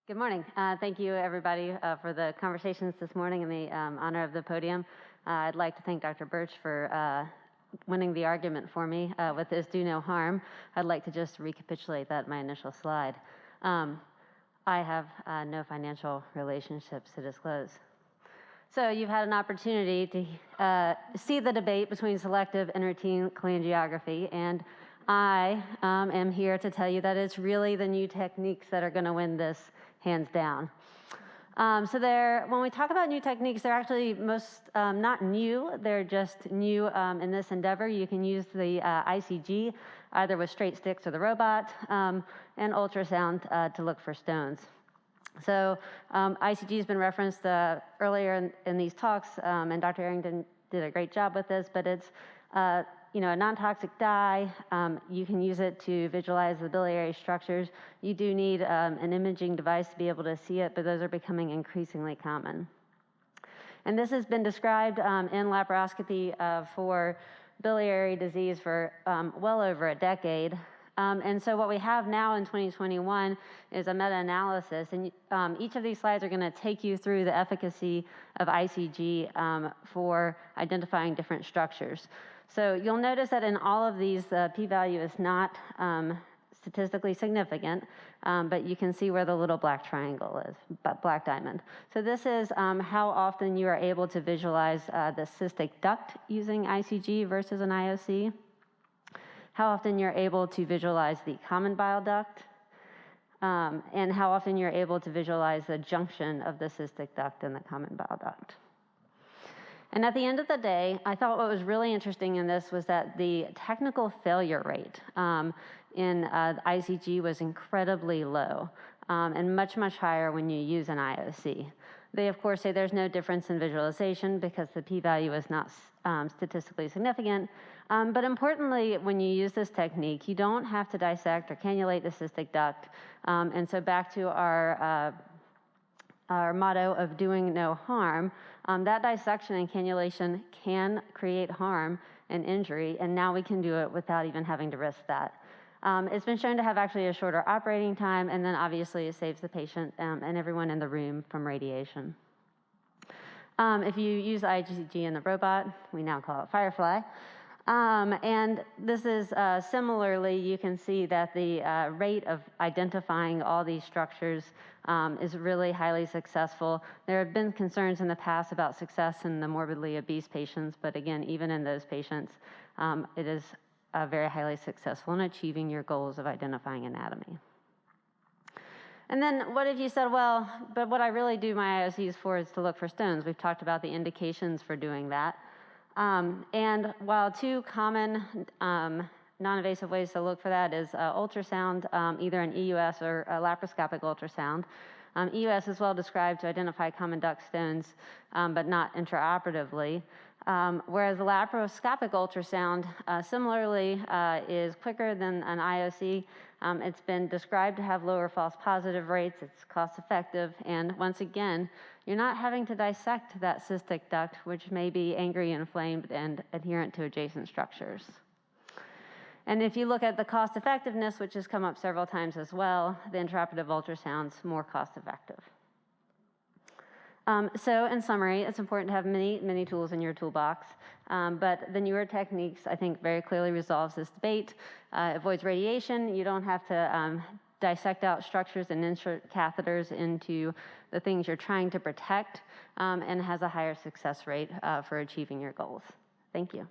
Good morning. Thank you, everybody, for the conversations this morning and the honor of the podium. I'd like to thank Dr. Birch for winning the argument for me with this do no harm. I'd like to just recapitulate that in my initial slide. I have no financial relationships to disclose. So you've had an opportunity to see the debate between selective and routine cholangiography, and I am here to tell you that it's really the new techniques that are going to win this, hands down. When we talk about new techniques, they're actually not new, they're just new in this endeavor. You can use the ICG either with straight sticks or the robot, and ultrasound to look for stones. So ICG has been referenced earlier in these talks, and Dr. Arrington did a great job with this, but it's a non-toxic dye. You can use it to visualize the biliary structures. You do need an imaging device to be able to see it, but those are becoming increasingly common. And this has been described in laparoscopy for biliary disease for well over a decade. And so what we have now in 2021 is a meta-analysis, and each of these slides are going to take you through the efficacy of ICG for identifying different structures. So you'll notice that in all of these, the p-value is not statistically significant, but you can see where the little black triangle is, black diamond. So this is how often you are able to visualize the cystic duct using ICG versus an IOC, how often you're able to visualize the common bile duct, and how often you're able to visualize the junction of the cystic duct and the common bile duct. And at the end of the day, I thought what was really interesting in this was that the technical failure rate in ICG was incredibly low, and much, much higher when you use an IOC. They, of course, say there's no difference in visualization because the p-value is not statistically significant. But importantly, when you use this technique, you don't have to dissect or cannulate the cystic duct. And so back to our motto of doing no harm, that dissection and cannulation can create harm and injury, and now we can do it without even having to risk that. It's been shown to have actually a shorter operating time, and then obviously it saves the patient and everyone in the room from radiation. If you use ICG in the robot, we now call it Firefly. And this is similarly, you can see that the rate of identifying all these structures is really highly successful. There have been concerns in the past about success in the morbidly obese patients, but again, even in those patients, it is very highly successful in achieving your goals of identifying anatomy. And then what if you said, well, but what I really do my IOCs for is to look for stones. We've talked about the indications for doing that. And while two common non-invasive ways to look for that is ultrasound, either an EUS or a laparoscopic ultrasound. EUS is well described to identify common duct stones, but not intraoperatively. Whereas the laparoscopic ultrasound similarly is quicker than an IOC. It's been described to have lower false positive rates, it's cost effective, and once again, you're not having to dissect that cystic duct, which may be angry, inflamed, and adherent to adjacent structures. And if you look at the cost effectiveness, which has come up several times as well, the intraoperative ultrasound's more cost effective. So in summary, it's important to have many tools in your toolbox, but the newer techniques, I think, very clearly resolves this debate, avoids radiation. You don't have to dissect out structures and insert catheters into the things you're trying to protect, and has a higher success rate for achieving your goals. Thank you.